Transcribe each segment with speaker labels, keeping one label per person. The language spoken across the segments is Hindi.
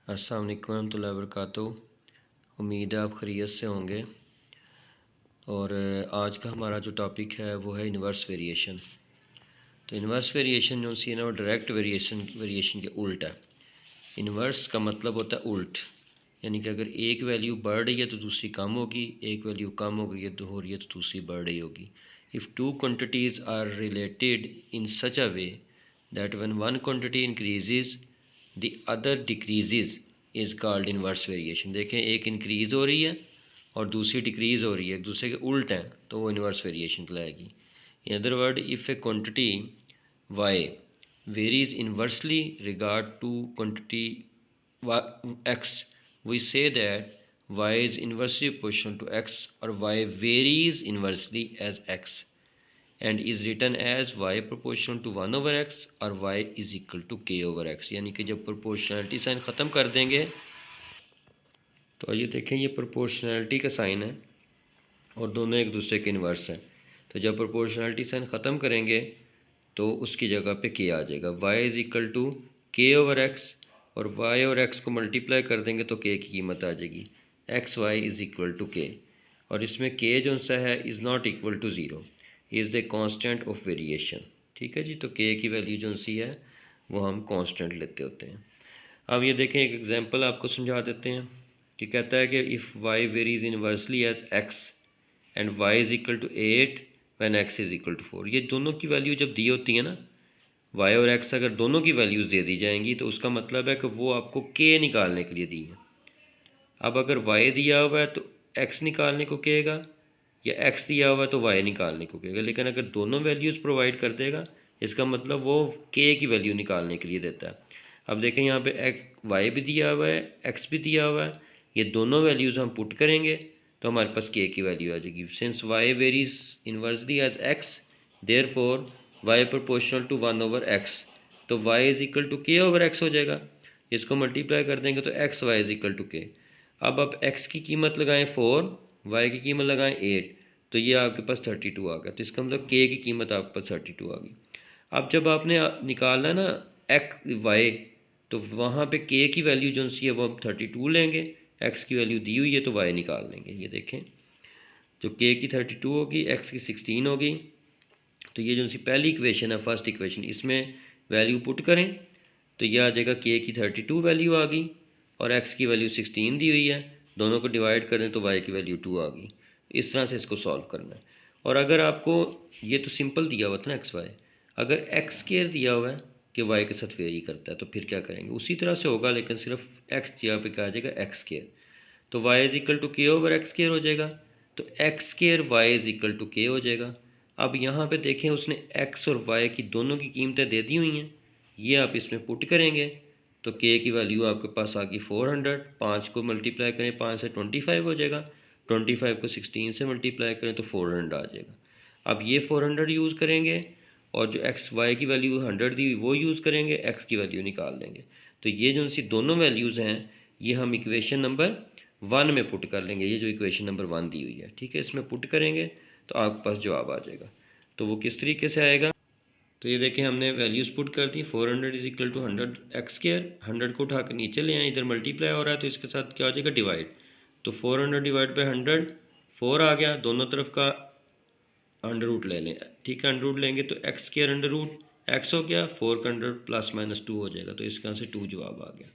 Speaker 1: अस्सलाम वालेकुम रहमतुल्लाहि व बरकातुहू। उम्मीद है आप खैरियत से होंगे। और आज का हमारा जो टॉपिक है वो है इन्वर्स वेरिएशन। तो इन्वर्स वेरिएशन जो सी है ना, वो डायरेक्ट वेरिएशन के उल्ट है। इन्वर्स का मतलब होता है उल्ट, यानी कि अगर एक वैल्यू बढ़ रही है तो दूसरी कम होगी, एक वैल्यू कम हो रही है तो दूसरी बढ़ रही होगी। If two quantities are related in such a way that when one quantity increases the other decreases is called inverse variation. देखें, एक इंक्रीज़ हो रही है और दूसरी डिक्रीज़ हो रही है, एक दूसरे के उल्ट हैं, तो वो इन्वर्स वेरिएशन कहलाएगी। In other word, if a quantity y varies inversely regard to quantity x, we say that y is inversely proportional to x, or y varies inversely as x and is written as y proportional to 1 over x और y is equal to k over x। यानी कि जब प्रोपोर्शनलिटी साइन ख़त्म कर देंगे तो ये देखें, ये प्रोपोर्शनलिटी का साइन है और दोनों एक दूसरे के इन्वर्स हैं। तो जब प्रोपोर्शनलिटी साइन ख़त्म करेंगे तो उसकी जगह पे के आ जाएगा। y is equal to k over x, और y और x को मल्टीप्लाई कर देंगे तो k की कीमत आ जाएगी x y is equal to k. और इसमें k जो सा है is not equal to zero, is the constant of variation. ठीक है जी, तो k की वैल्यू जो सी है वो हम कांस्टेंट लेते होते हैं। अब ये देखें, एक एग्जांपल आपको समझा देते हैं कि कहता है कि if y varies inversely as x and y is equal to 8 when x is equal to 4। ये दोनों की वैल्यू जब दी होती है ना, y और x अगर दोनों की वैल्यूज़ दे दी जाएंगी तो उसका मतलब है कि वो आपको k निकालने के लिए दी है। अब अगर y दिया हुआ है तो x निकालने को कहेगा, या x दिया हुआ है तो y निकालने को कहेगा। लेकिन अगर दोनों वैल्यूज़ प्रोवाइड कर देगा, इसका मतलब वो k की वैल्यू निकालने के लिए देता है। अब देखें, यहाँ पे y भी दिया हुआ है, x भी दिया हुआ है, ये दोनों वैल्यूज़ हम पुट करेंगे तो हमारे पास k की वैल्यू आ जाएगी। Since y varies inversely as x, therefore y proportional to 1 over x, तो y is equal to k over x हो जाएगा। इसको मल्टीप्लाई कर देंगे तो x y is equal to k. अब आप x की कीमत लगाएं 4, y की कीमत लगाएं 8, तो ये आपके पास 32 आ गया। तो इसका मतलब k की कीमत आपके पास 32 आ गई। अब जब आपने निकालना है ना एक्स वाई, तो वहाँ पे k की वैल्यू जो सी है वो हम 32 लेंगे, x की वैल्यू दी हुई है तो y निकाल लेंगे। ये देखें, जो k की 32 होगी, x की 16 होगी, तो ये जो सी पहली इक्वेशन है, फर्स्ट इक्वेशन, इसमें वैल्यू पुट करें तो ये आ जाएगा k की 32 वैल्यू आ गई और x की वैल्यू 16 दी हुई है, दोनों को डिवाइड कर दें तो y की वैल्यू 2 आ गई। इस तरह से इसको सॉल्व करना है। और अगर आपको ये तो सिंपल दिया हुआ था ना एक्स वाई, अगर एक्स स्केयर दिया हुआ है कि y के साथ वेरी करता है तो फिर क्या करेंगे, उसी तरह से होगा, लेकिन सिर्फ x जगह पे क्या आ जाएगा, एक्स स्केयर, तो y is equal to k over x square हो जाएगा, तो x square y is equal to k हो जाएगा। अब यहाँ पे देखें, उसने x और y की दोनों की कीमतें दे दी हुई हैं, ये आप इसमें पुट करेंगे तो k की वैल्यू आपके पास आ गई 400। 5 को मल्टीप्लाई करें 5 से 25 हो जाएगा, 25 को 16 से मल्टीप्लाई करें तो 400 आ जाएगा। अब ये 400 यूज़ करेंगे और जो एक्स वाई की वैल्यू 100 दी वो यूज़ करेंगे, एक्स की वैल्यू निकाल देंगे। तो ये जो सी दोनों वैल्यूज़ हैं ये हम इक्वेशन नंबर 1 में पुट कर लेंगे। ये जो इक्वेशन नंबर 1 दी हुई है, ठीक है, इसमें पुट करेंगे तो आपके पास जवाब आ जाएगा। तो वो किस तरीके से आएगा, तो ये देखें, हमने वैल्यूज़ पुट कर दी। 400 is equal to 100 x square, 100 को उठा कर नीचे ले आए, इधर मल्टीप्लाई हो रहा है तो इसके साथ क्या हो जाएगा, डिवाइड। तो 400 डिवाइड बाई 100, 4 आ गया, दोनों तरफ का अंडर रूट ले लें, ठीक है, अंडर रूट लेंगे तो x square under root x हो गया, 4 का अंडर प्लस माइनस 2 हो जाएगा, तो इसका से 2 जवाब आ गया।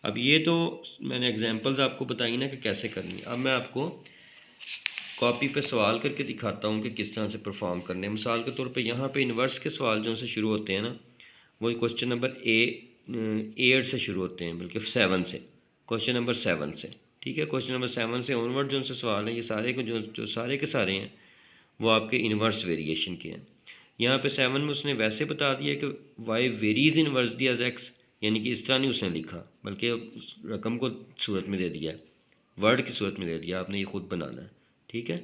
Speaker 1: अब ये तो मैंने एग्जांपल्स आपको बताई ना कि कैसे करनी है। अब मैं आपको कॉपी पे सवाल करके दिखाता हूँ कि किस तरह से परफॉर्म करने हैं। मिसाल के तौर पे यहाँ पे इन्वर्स के सवाल जो से शुरू होते हैं ना, वो क्वेश्चन नंबर 8 से शुरू होते हैं, बल्कि 7 से, क्वेश्चन नंबर 7 से, ठीक है। क्वेश्चन नंबर 7 से ऑनवर्ड जो से सवाल हैं, ये सारे को जो सारे के सारे हैं वो आपके इन्वर्स वेरिएशन के हैं। यहाँ पे 7 में उसने वैसे बता दिया कि y varies inversely as x, यानी कि इस तरह नहीं उसने लिखा, बल्कि रकम को सूरत में दे दिया है, वर्ड की सूरत में दे दिया, आपने ये खुद बनाना है, ठीक है।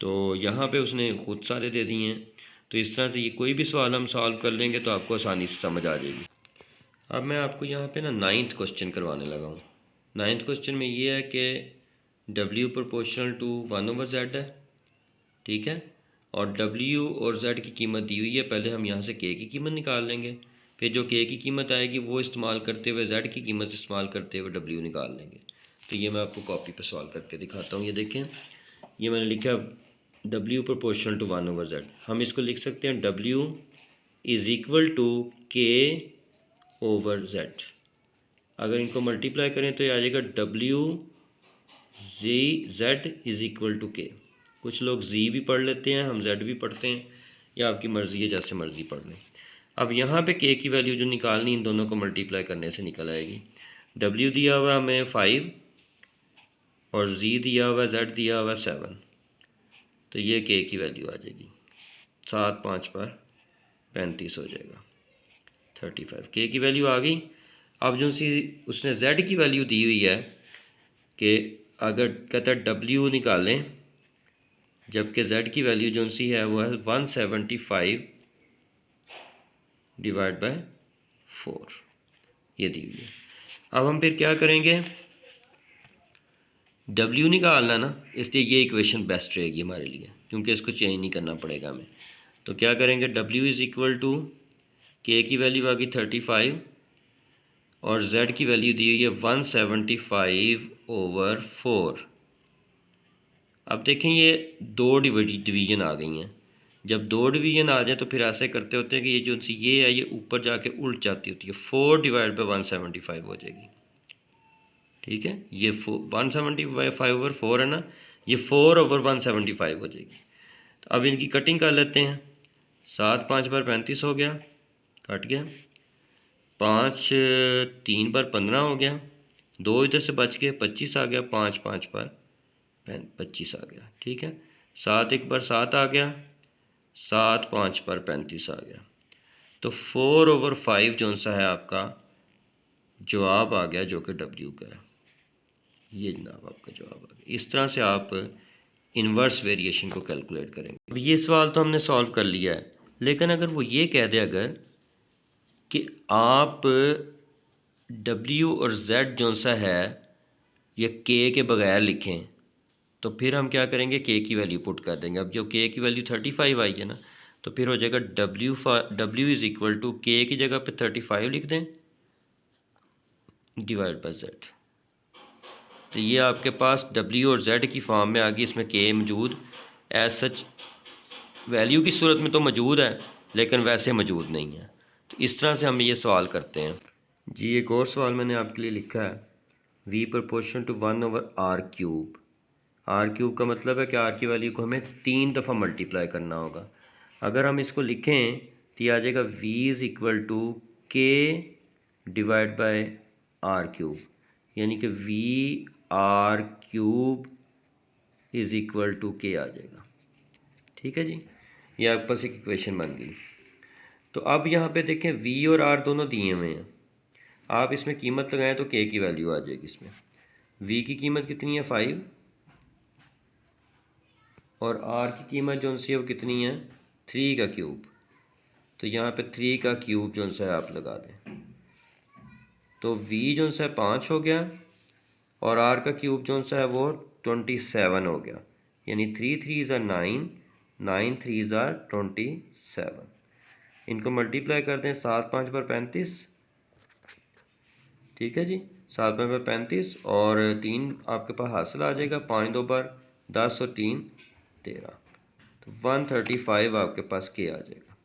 Speaker 1: तो यहाँ पे उसने खुद सारे दे दिए हैं, तो इस तरह से ये कोई भी सवाल हम सॉल्व कर लेंगे तो आपको आसानी से समझ आ जाएगी। अब मैं आपको यहाँ पे ना 9th क्वेश्चन करवाने लगा हूँ। 9th क्वेश्चन में ये है कि W proportional to 1 over Z है, ठीक है, और W और Z की कीमत दी हुई है। पहले हम यहाँ से K की कीमत निकाल लेंगे। फिर जो के की कीमत आएगी वो इस्तेमाल करते हुए जेड की कीमत इस्तेमाल करते हुए डब्ल्यू निकाल लेंगे। तो ये मैं आपको कॉपी पर सॉल्व करके दिखाता हूँ। ये देखें, ये मैंने लिखा डब्ल्यू प्रोपोर्शनल टू 1/z। हम इसको लिख सकते हैं W is equal to k over Z. अगर इनको मल्टीप्लाई करें तो ये आ जाएगा डब्ल्यू जी Z is equal to k. कुछ लोग जी भी पढ़ लेते हैं, हम जेड भी पढ़ते हैं, या आपकी मर्ज़ी है, जैसे मर्ज़ी पढ़ लें। अब यहाँ पे के की वैल्यू जो निकालनी, इन दोनों को मल्टीप्लाई करने से निकल आएगी। डब्ल्यू दिया हुआ हमें 5 और जी दिया हुआ, जेड दिया हुआ 7, तो ये के की वैल्यू आ जाएगी 7 5 पर 35 हो जाएगा 35। के की वैल्यू आ गई। अब जो सी उसने जेड की वैल्यू दी हुई है कि अगर कहता है डब्ल्यू निकालें, जबकि जेड की वैल्यू जो सी है वो है 175 डिवाइड बाय 4, ये दी हुई है। अब हम फिर क्या करेंगे, डब्ल्यू निकालना ना, इसलिए ये इक्वेशन बेस्ट रहेगी हमारे लिए, क्योंकि इसको चेंज नहीं करना पड़ेगा हमें। तो क्या करेंगे, डब्ल्यू इज़ इक्वल टू के की वैल्यू आ गई 35 और जेड की वैल्यू दी हुई है 175/4। अब देखें ये दो डिवीजन आ गई हैं। जब दो डिवीजन आ जाए तो फिर ऐसे करते होते हैं कि ये जो सी ये है ये ऊपर जाके उल्ट जाती होती है, 4 डिवाइड बाई 175 हो जाएगी। ठीक है, ये 175/4 है ना, ये 4/175 हो जाएगी। तो अब इनकी कटिंग कर लेते हैं। 7 5 पर 35 हो गया, कट गया। 5 3 पर 15 हो गया, 2 इधर से बच गए, 25 आ गया। 5 5 पर 25 आ गया। ठीक है, 7 1 पर 7 आ गया, 7 5 पर 35 आ गया। तो 4/5 जो सा है आपका जवाब आ गया, जो कि डब्ल्यू का है। ये जनाब आपका जवाब आ गया। इस तरह से आप इन्वर्स वेरिएशन को कैलकुलेट करेंगे। अब ये सवाल तो हमने सॉल्व कर लिया है, लेकिन अगर वो ये कह दे अगर कि आप डब्ल्यू और जेड जो सा है ये के बगैर लिखें, तो फिर हम क्या करेंगे, के की वैल्यू पुट कर देंगे। अब जो के की वैल्यू 35 आई है ना, तो फिर हो जाएगा डब्ल्यू इज़ इक्वल टू के की जगह पे 35 लिख दें डिवाइड बाई जेड। तो ये आपके पास डब्ल्यू और जेड की फॉर्म में आ गई, इसमें के मौजूद एज सच वैल्यू की सूरत में तो मौजूद है, लेकिन वैसे मौजूद नहीं है। तो इस तरह से हम ये सवाल करते हैं जी। एक और सवाल मैंने आपके लिए लिखा है, v proportion to 1/r³। r³ का मतलब है कि r की वैल्यू को हमें 3 दफ़ा मल्टीप्लाई करना होगा। अगर हम इसको लिखें तो ये आ जाएगा v इज़ इक्वल टू के डिवाइड बाय r³, यानी कि v/r³ इज़ इक्वल टू के आ जाएगा। ठीक है जी, ये आपके पास एक इक्वेशन बन गई। तो अब यहाँ पे देखें v और r दोनों दिए हुए हैं, आप इसमें कीमत लगाएं तो k की वैल्यू आ जाएगी। इसमें v की कीमत कितनी है 5 और r की कीमत जो सी है वो कितनी है 3 का क्यूब। तो यहाँ पे 3 का क्यूब जो सा है आप लगा दें, तो v जो सा है 5 हो गया और r का क्यूब जो सा है वो 27 हो गया, यानी 3 3s are 9, 9 3s are 27। इनको मल्टीप्लाई कर दें, 7 5 पर 35। ठीक है जी, 7 5 पर 35 और 3 आपके पास हासिल आ जाएगा, 5 2 पर 10 और 3 13, तो 135 आपके पास के आ जाएगा।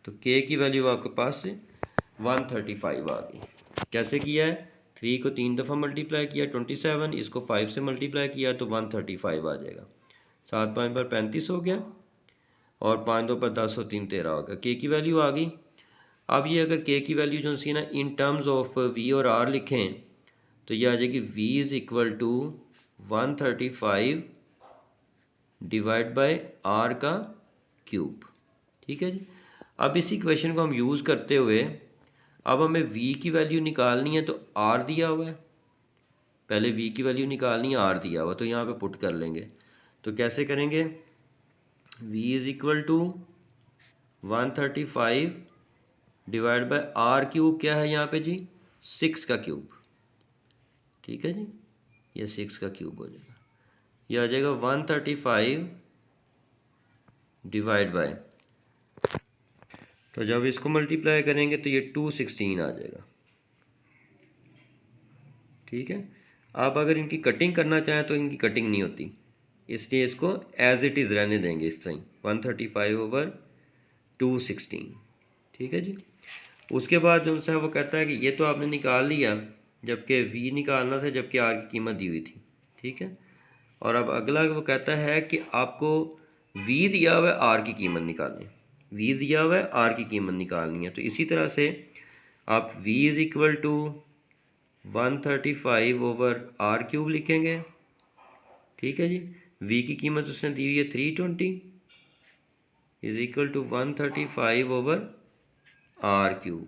Speaker 1: तो के की वैल्यू आपके पास 135 आ गई। कैसे किया है, 3 को 3 दफ़ा मल्टीप्लाई किया 27, इसको 5 से मल्टीप्लाई किया तो 135 आ जाएगा। 7 5 पर 35 हो गया और 5 2 पर 10 और 3 13 हो गया। के की वैल्यू आ गई। अब ये अगर के की वैल्यू जो सी ना इन टर्म्स ऑफ वी और आर लिखें तो ये आ जाएगी v is equal to 135 divide by r का क्यूब। ठीक है जी, अब इस इक्वेशन को हम यूज़ करते हुए अब हमें v की वैल्यू निकालनी है, तो r दिया हुआ है, पहले v की वैल्यू निकालनी है, r दिया हुआ, तो यहाँ पे पुट कर लेंगे। तो कैसे करेंगे, v is equal to 135 divide by R cube क्या है यहाँ पे जी 6 का क्यूब। ठीक है जी, ये 6 का क्यूब हो जाएगा, ये आ जाएगा 135 डिवाइड बाय, तो जब इसको मल्टीप्लाई करेंगे तो ये 216 आ जाएगा। ठीक है, आप अगर इनकी कटिंग करना चाहें तो इनकी कटिंग नहीं होती, इसलिए इसको एज इट इज़ रहने देंगे इस तरह 135/216। ठीक है जी। उसके बाद जो है वो कहता है कि ये तो आपने निकाल लिया, जबकि वी निकालना था, जबकि आर की कीमत दी हुई थी। ठीक है, और अब अगला वो कहता है कि आपको वी दिया हुआ है, आर की कीमत निकालनी, वी दिया हुआ है, आर की कीमत निकालनी है। तो इसी तरह से आप v is equal to 135/r³ लिखेंगे। ठीक है जी, v की कीमत उसने दी हुई है 320 इज़ इक्वल टू 135/r³।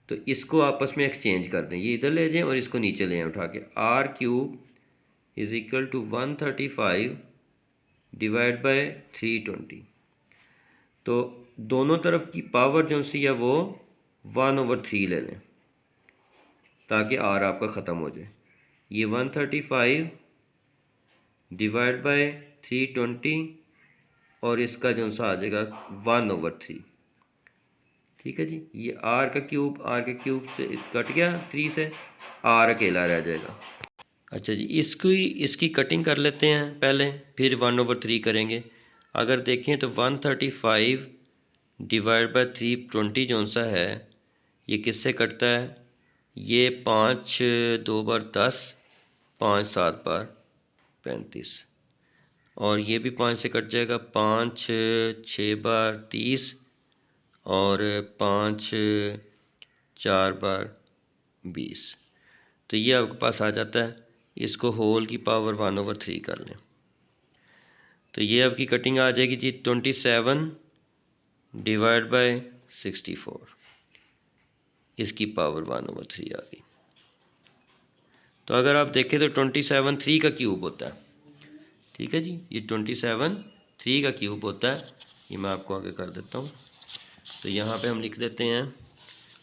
Speaker 1: तो इसको आपस में एक्सचेंज कर दें, ये इधर ले जाएं और इसको नीचे ले आएं उठा के। r³ is equal to 135 divide by 320। तो दोनों तरफ की पावर जो सी है वो 1/3 ले लें ताकि r आपका ख़त्म हो जाए। ये 135 डिवाइड बाय 320 और इसका जो सा आ जाएगा 1/3। ठीक है जी, ये r का क्यूब से कट गया 3 से, r अकेला रह जाएगा। अच्छा जी, इसकी कटिंग कर लेते हैं पहले, फिर 1/3 करेंगे। अगर देखें तो 135 डिवाइड बाय 320 जो सा है ये किससे कटता है, ये 5 2 बार 10, 5 7 बार 35, और ये भी 5 से कट जाएगा, 5 6 बार 30 और 5 4 बार 20। तो ये आपके पास आ जाता है। इसको होल की पावर 1/3 कर लें तो ये आपकी कटिंग आ जाएगी जी 27 डिवाइड बाय 64, इसकी पावर 1/3 आ गई। तो अगर आप देखें तो 27 3 का क्यूब होता है। ठीक है जी, ये 27 3 का क्यूब होता है। ये मैं आपको आगे कर देता हूँ। तो यहाँ पे हम लिख देते हैं,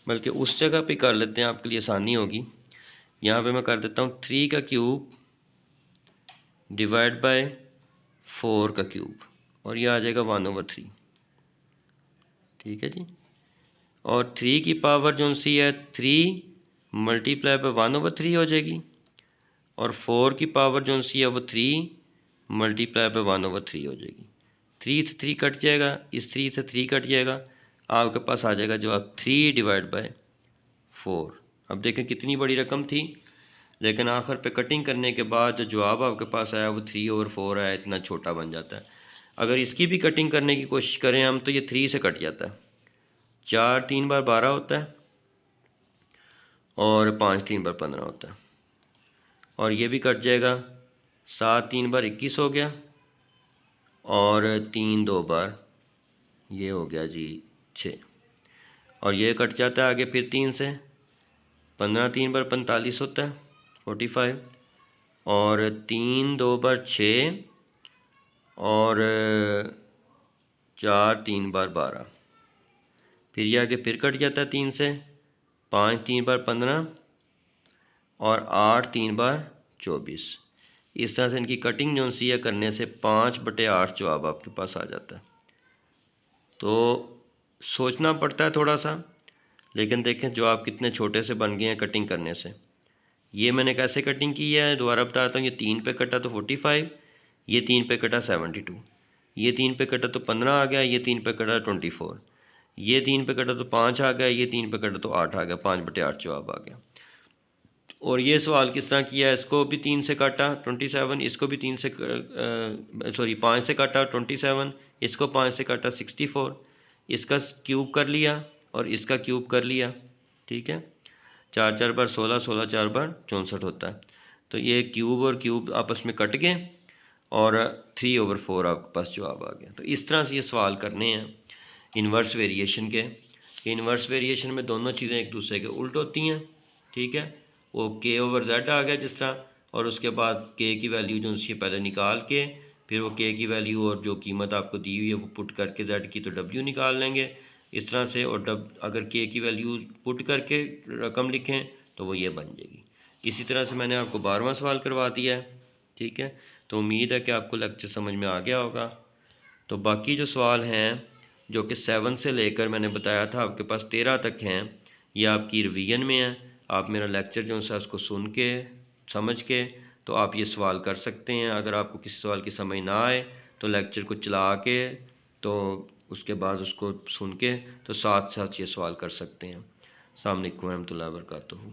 Speaker 1: बल्कि उस जगह पे कर लेते हैं, आपके लिए आसानी होगी। यहाँ पे मैं कर देता हूँ 3 का क्यूब डिवाइड बाय 4 का क्यूब, और ये आ जाएगा 1/3। ठीक है जी, और 3 की पावर जो सी है 3 मल्टीप्लाई बाय 1/3 हो जाएगी, और 4 की पावर जो सी है वो 3 मल्टीप्लाई बाय 1/3 हो जाएगी। 3 से 3 कट जाएगा, इस 3 से 3 कट जाएगा, आपके पास आ जाएगा जवाब 3 डिवाइड बाय 4। अब देखें कितनी बड़ी रकम थी, लेकिन आखिर पे कटिंग करने के बाद जो जवाब आपके पास आया वो 3/4 आया, इतना छोटा बन जाता है। अगर इसकी भी कटिंग करने की कोशिश करें हम तो ये 3 से कट जाता है। 4 3 बार 12 होता है और 5 3 बार 15 होता है, और ये भी कट जाएगा। 7 3 बार 21 हो गया, और 3 2 बार ये हो गया जी 6, और ये कट जाता है आगे फिर 3 से। 15 3 बार 45 होता है 45, और 3 2 बार 6, और 4 3 बार 12, फिर ये आगे फिर कट जाता है 3 से। 5 3 बार 15, और 8 3 बार 24। इस तरह से इनकी कटिंग जो सी है करने से 5/8 जवाब आपके पास आ जाता है। तो सोचना पड़ता है थोड़ा सा, लेकिन देखें जवाब कितने छोटे से बन गए हैं कटिंग करने से। ये मैंने कैसे कटिंग की है दोबारा बताता हूँ। ये 3 पे कटा तो 45, ये 3 पे कटा 72, ये 3 पे कटा तो 15 आ गया, ये 3 पे कटा 24, ये 3 पे कटा तो 5 आ गया, ये 3 पे कटा तो 8 आ गया, 5/8 जवाब आ गया। और ये सवाल किस तरह किया है, इसको भी 3 से काटा 27, इसको भी 3 से 5 से काटा 27, इसको 5 से काटा 64, इसका क्यूब कर लिया और इसका क्यूब कर लिया। ठीक है, 4 4 बार 16, 16 4 बार 64 होता है। तो ये क्यूब और क्यूब आपस में कट गए और 3/4 आपके पास जवाब आ गया। तो इस तरह से ये सवाल करने हैं इन्वर्स वेरिएशन के। इन्वर्स वेरिएशन में दोनों चीज़ें एक दूसरे के उल्ट होती हैं। ठीक है, वो k/z आ गया जिस तरह, और उसके बाद k की वैल्यू जो उससे पहले निकाल के फिर वो k की वैल्यू और जो कीमत आपको दी हुई है वो पुट करके z की तो w निकाल लेंगे इस तरह से, और अगर k की वैल्यू पुट करके रकम लिखें तो वो ये बन जाएगी। इसी तरह से मैंने आपको 12वां सवाल करवा दिया है। ठीक है, तो उम्मीद है कि आपको लेक्चर समझ में आ गया होगा। तो बाकी जो सवाल हैं जो कि 7 से लेकर मैंने बताया था आपके पास 13 तक हैं, ये आपकी रिवीजन में है। आप मेरा लेक्चर जो है उसको सुन के समझ के तो आप ये सवाल कर सकते हैं। अगर आपको किसी सवाल की समझ ना आए तो लेक्चर को चला के तो उसके बाद उसको सुन के तो साथ साथ ये सवाल कर सकते हैं। अस्सलाम वालेकुम रहमतुल्लाहि व बरकातुहू।